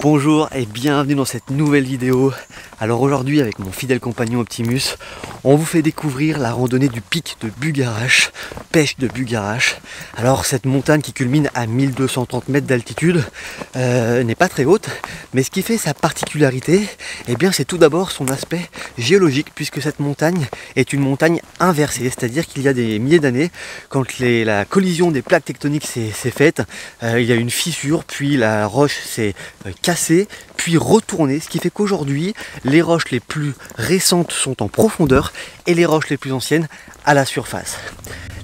Bonjour et bienvenue dans cette nouvelle vidéo. Alors aujourd'hui avec mon fidèle compagnon Optimus, on vous fait découvrir la randonnée du pic de Bugarache, pêche de Bugarache. Alors cette montagne qui culmine à 1230 mètres d'altitude n'est pas très haute, mais ce qui fait sa particularité, eh bien c'est tout d'abord son aspect géologique, puisque cette montagne est une montagne inversée, c'est-à-dire qu'il y a des milliers d'années, quand la collision des plaques tectoniques s'est faite, il y a eu une fissure, puis la roche s'est cassée, puis retournée, ce qui fait qu'aujourd'hui les roches les plus récentes sont en profondeur et les roches les plus anciennes à la surface.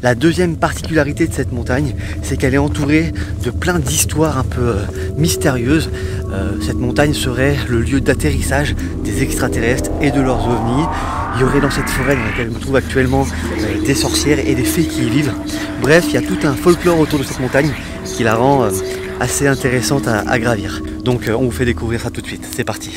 La deuxième particularité de cette montagne, c'est qu'elle est entourée de plein d'histoires un peu mystérieuses. Cette montagne serait le lieu d'atterrissage des extraterrestres et de leurs ovnis. Il y aurait dans cette forêt dans laquelle je me trouve actuellement des sorcières et des fées qui y vivent. Bref, il y a tout un folklore autour de cette montagne qui la rend assez intéressante à gravir. Donc on vous fait découvrir ça tout de suite, c'est parti.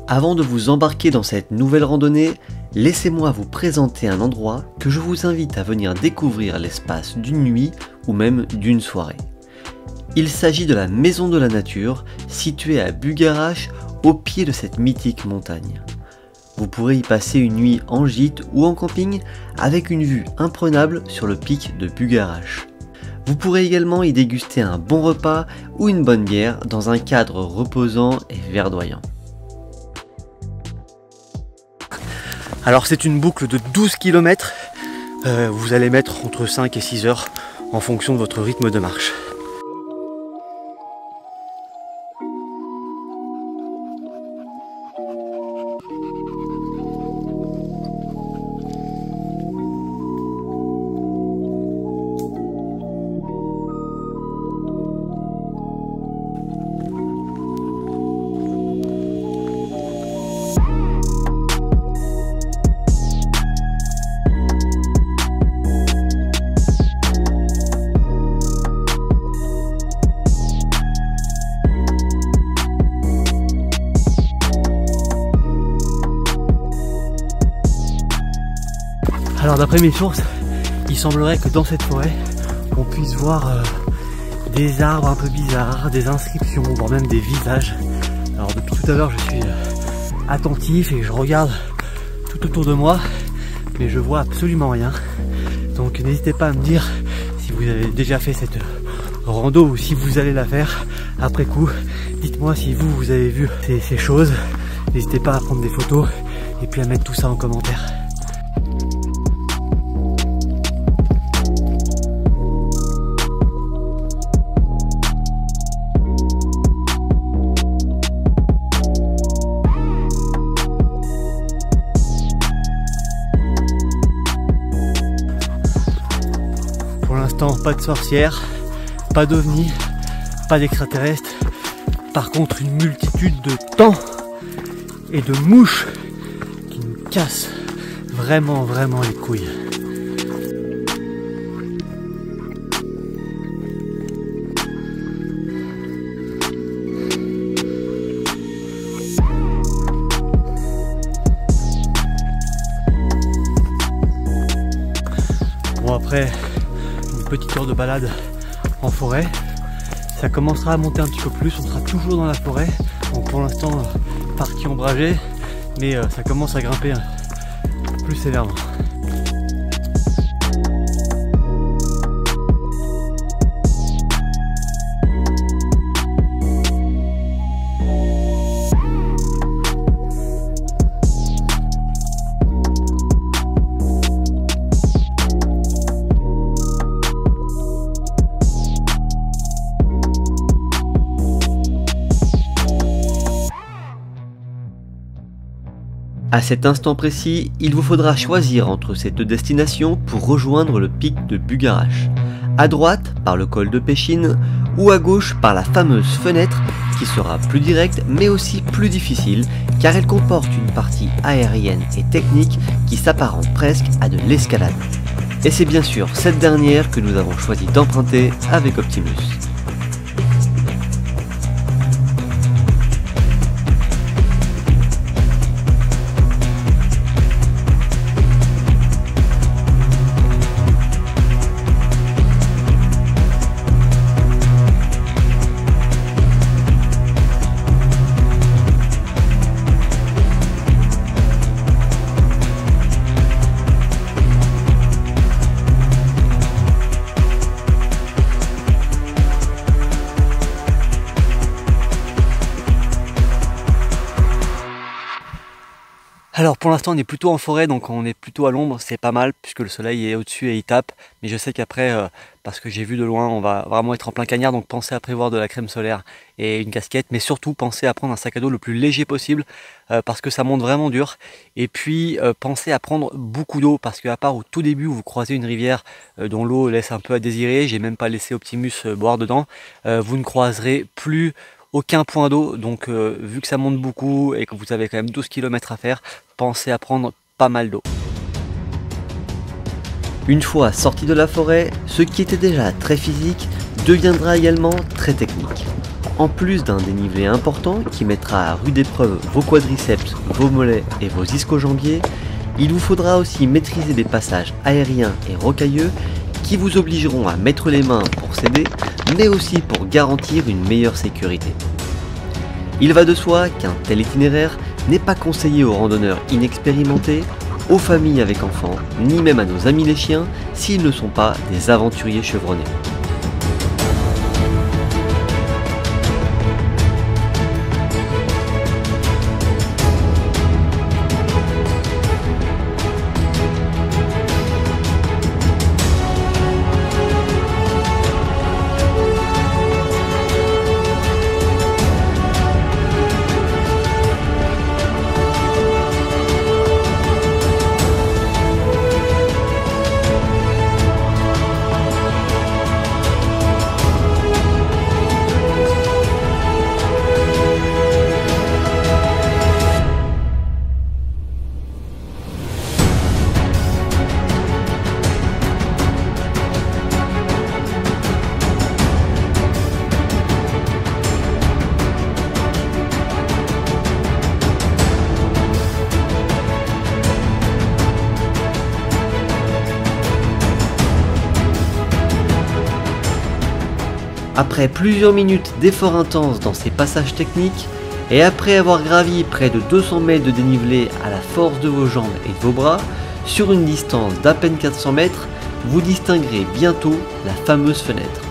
Avant de vous embarquer dans cette nouvelle randonnée, laissez-moi vous présenter un endroit que je vous invite à venir découvrir l'espace d'une nuit ou même d'une soirée. Il s'agit de la Maison de la Nature, située à Bugarache, au pied de cette mythique montagne. Vous pourrez y passer une nuit en gîte ou en camping avec une vue imprenable sur le pic de Bugarache. Vous pourrez également y déguster un bon repas ou une bonne bière dans un cadre reposant et verdoyant. Alors c'est une boucle de 12 km, vous allez mettre entre 5 et 6 heures en fonction de votre rythme de marche. Alors d'après mes sources, il semblerait que dans cette forêt, on puisse voir des arbres un peu bizarres, des inscriptions, voire même des visages. Alors depuis tout à l'heure, je suis attentif et je regarde tout autour de moi, mais je vois absolument rien. Donc n'hésitez pas à me dire si vous avez déjà fait cette rando ou si vous allez la faire après coup. Dites-moi si vous avez vu ces choses. N'hésitez pas à prendre des photos et puis à mettre tout ça en commentaire. Pour l'instant, pas de sorcières, pas d'ovnis, pas d'extraterrestres. Par contre, une multitude de temps et de mouches qui nous cassent vraiment les couilles. Bon, après une petite heure de balade en forêt, ça commencera à monter un petit peu plus, on sera toujours dans la forêt. Donc pour l'instant partie ombragée, mais ça commence à grimper plus sévèrement. À cet instant précis, il vous faudra choisir entre ces deux destinations pour rejoindre le pic de Bugarache. À droite, par le col de Péchine, ou à gauche, par la fameuse fenêtre, qui sera plus directe mais aussi plus difficile, car elle comporte une partie aérienne et technique qui s'apparente presque à de l'escalade. Et c'est bien sûr cette dernière que nous avons choisi d'emprunter avec Optimus. Alors pour l'instant on est plutôt en forêt, donc on est plutôt à l'ombre, c'est pas mal puisque le soleil est au-dessus et il tape. Mais je sais qu'après, parce que j'ai vu de loin, on va vraiment être en plein cagnard, donc pensez à prévoir de la crème solaire et une casquette. Mais surtout pensez à prendre un sac à dos le plus léger possible parce que ça monte vraiment dur. Et puis pensez à prendre beaucoup d'eau parce qu'à part au tout début où vous croisez une rivière dont l'eau laisse un peu à désirer, j'ai même pas laissé Optimus boire dedans, vous ne croiserez plus aucun point d'eau, donc vu que ça monte beaucoup et que vous avez quand même 12 km à faire, pensez à prendre pas mal d'eau. Une fois sorti de la forêt, ce qui était déjà très physique deviendra également très technique. En plus d'un dénivelé important qui mettra à rude épreuve vos quadriceps, vos mollets et vos ischio-jambiers, il vous faudra aussi maîtriser des passages aériens et rocailleux qui vous obligeront à mettre les mains pour s'aider, mais aussi pour garantir une meilleure sécurité. Il va de soi qu'un tel itinéraire n'est pas conseillé aux randonneurs inexpérimentés, aux familles avec enfants, ni même à nos amis les chiens s'ils ne sont pas des aventuriers chevronnés. Après plusieurs minutes d'efforts intenses dans ces passages techniques, et après avoir gravi près de 200 mètres de dénivelé à la force de vos jambes et de vos bras, sur une distance d'à peine 400 mètres, vous distinguerez bientôt la fameuse fenêtre.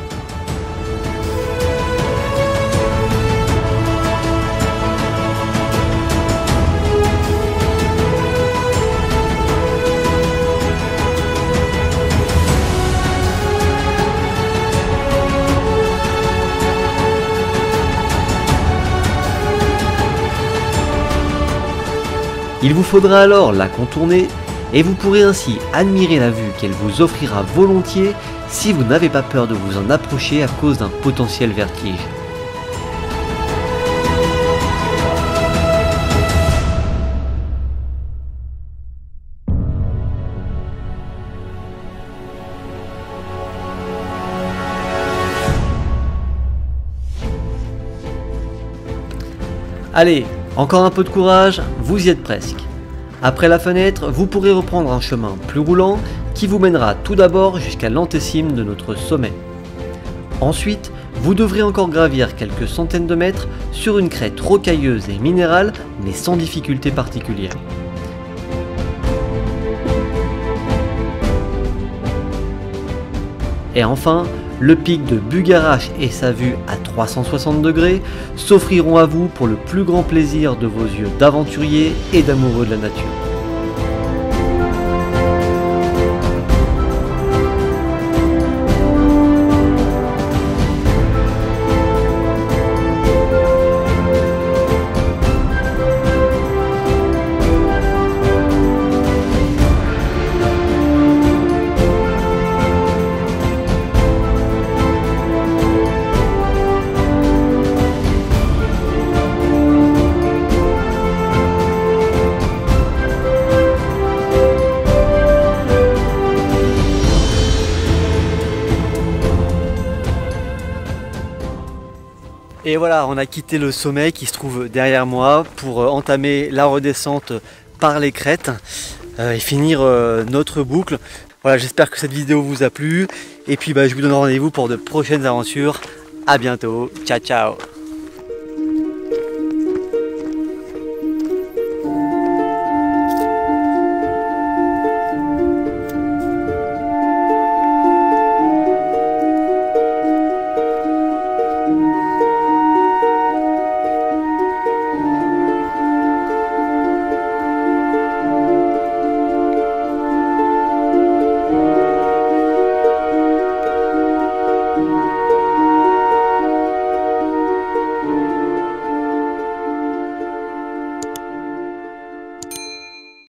Il vous faudra alors la contourner et vous pourrez ainsi admirer la vue qu'elle vous offrira volontiers si vous n'avez pas peur de vous en approcher à cause d'un potentiel vertige. Allez, encore un peu de courage, vous y êtes presque. Après la fenêtre, vous pourrez reprendre un chemin plus roulant qui vous mènera tout d'abord jusqu'à l'antécime de notre sommet. Ensuite, vous devrez encore gravir quelques centaines de mètres sur une crête rocailleuse et minérale, mais sans difficulté particulière. Et enfin, le pic de Bugarache et sa vue à 360 degrés s'offriront à vous pour le plus grand plaisir de vos yeux d'aventuriers et d'amoureux de la nature. Et voilà, on a quitté le sommet qui se trouve derrière moi pour entamer la redescente par les crêtes et finir notre boucle. Voilà, j'espère que cette vidéo vous a plu et puis je vous donne rendez-vous pour de prochaines aventures. À bientôt, ciao ciao.